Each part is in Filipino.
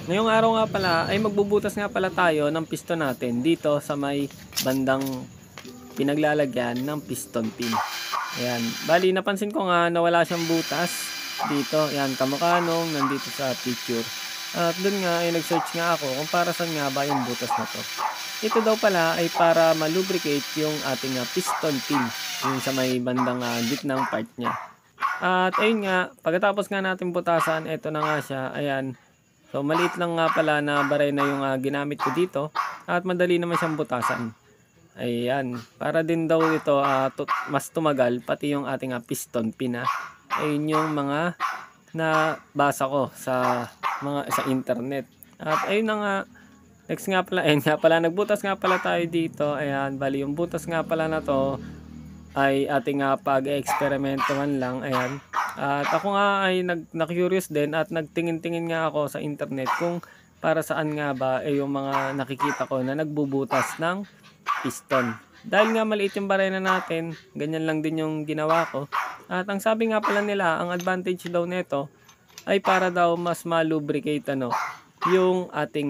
Ngayong araw nga pala ay magbubutas nga pala tayo ng piston natin dito sa may bandang pinaglalagyan ng piston pin. Ayan. Bali, napansin ko nga na wala siyang butas dito. Ayan, kamukha nung nandito sa picture. At dun nga ay nag-search nga ako kung para saan nga ba yung butas na to. Ito daw pala ay para malubricate yung ating piston pin. Yung sa may bandang gitnang part niya. At ayun nga, pagkatapos nga natin butasan, ito na nga siya. Ayan. So maliit lang nga pala na barena yung ginamit ko dito at madali naman siyang butasan. Ayan, para din daw ito mas tumagal pati yung ating piston pin. Ayun yung mga nabasa ko sa internet. At ayun na nga, next nga pala, ayun nga pala, nagbutas nga pala tayo dito. Ayan, bali yung butas nga pala na to ay ating pag-eksperimentuhan lang. Ayan. At ako nga ay na-curious din at nagtingin-tingin nga ako sa internet kung para saan nga ba yung mga nakikita ko na nagbubutas ng piston. Dahil nga maliit yung barena natin, ganyan lang din yung ginawa ko. At ang sabi nga pala nila, ang advantage daw nito ay para daw mas malubricate yung ating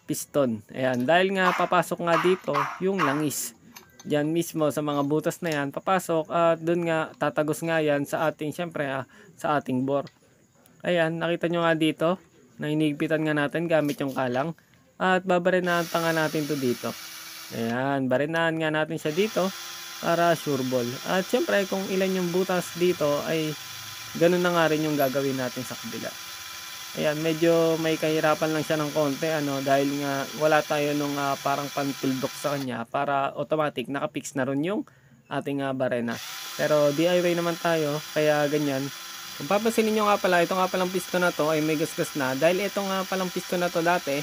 piston. Ayan, dahil nga papasok nga dito yung langis. Diyan mismo sa mga butas na yan papasok at doon nga tatagos nga yan sa ating syempre sa ating bore. Ayan, nakita nyo nga dito na hinigpitan nga natin gamit yung kalang at babarinahan pa nga natin to dito. Ayan, barinahan nga natin siya dito para sure ball. At syempre kung ilan yung butas dito ay ganun na nga rin yung gagawin natin sa kabila. Ayan, medyo may kahirapan lang siya ng konti dahil nga wala tayo nung parang pantuldok sa kanya para automatic nakapix na rin yung ating barena. Pero DIY naman tayo kaya ganyan. Kung papansinin nyo nga pala, ito nga palang piston na to ay may gasgas na dahil ito nga palang piston na to dati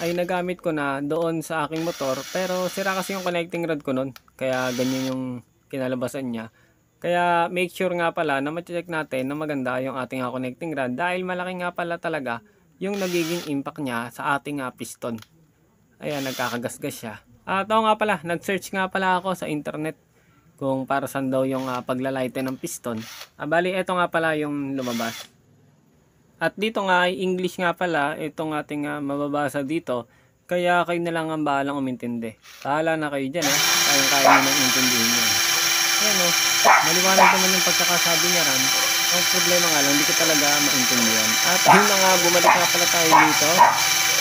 ay nagamit ko na doon sa aking motor pero sira kasi yung connecting rod ko nun kaya ganyan yung kinalabasan niya. Kaya make sure nga pala na ma-check natin na maganda yung ating connecting rod dahil malaki nga pala talaga yung nagiging impact niya sa ating piston. Ayan, nagkakagasgas siya. At nga pala, nag-search nga pala ako sa internet kung para saan daw yung paglalighten ng piston. Bali, ito nga pala yung lumabas. At dito nga ay English nga pala itong ating mababasa dito. Kaya kayo na lang ang bahalang umintindi. Bahala na kayo dyan kaya nyo nang intindihin yan. Ayan maliwanag naman yung pagkakasabi niya ran. Ang problema nga lang, hindi ko talaga maintindihan. At yun na nga, bumalik nga pala tayo dito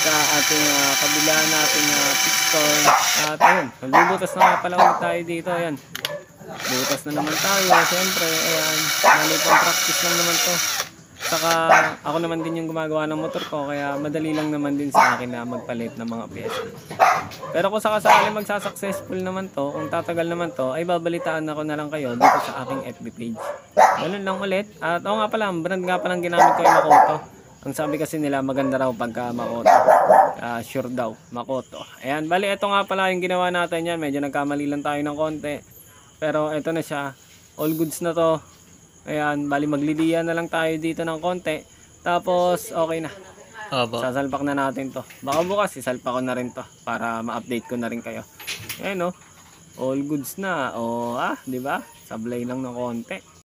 sa ating kabila nating piston. At ayun, magbubutas na nga pala ulit tayo dito. Ayan, butas na naman tayo. Siyempre, ayan, nalipang practice lang naman to. Saka ako naman din yung gumagawa ng motor ko kaya madali lang naman din sa akin na magpalit ng mga pyesa. Pero kung sakasakali magsasuccessful naman to, kung tatagal naman to, ay babalitaan ako na lang kayo dito sa aking FB page. Ganun lang ulit. At nga pala, ang brand nga palang ginamit ko ay Makoto. Ang sabi kasi nila maganda raw pagka Makoto. Sure daw, Makoto. Ayan, bali ito nga pala yung ginawa natin yan. Medyo nagkamali lang tayo ng konti. Pero ito na siya. All goods na to. Ayan, bali magliliya na lang tayo dito ng konti. Tapos, okay na. Opo. Sasalpak na natin to. Baka bukas, isalpak ko na rin to para ma-update ko na rin kayo. Ayan all goods na. Di ba? Sablay lang ng konti.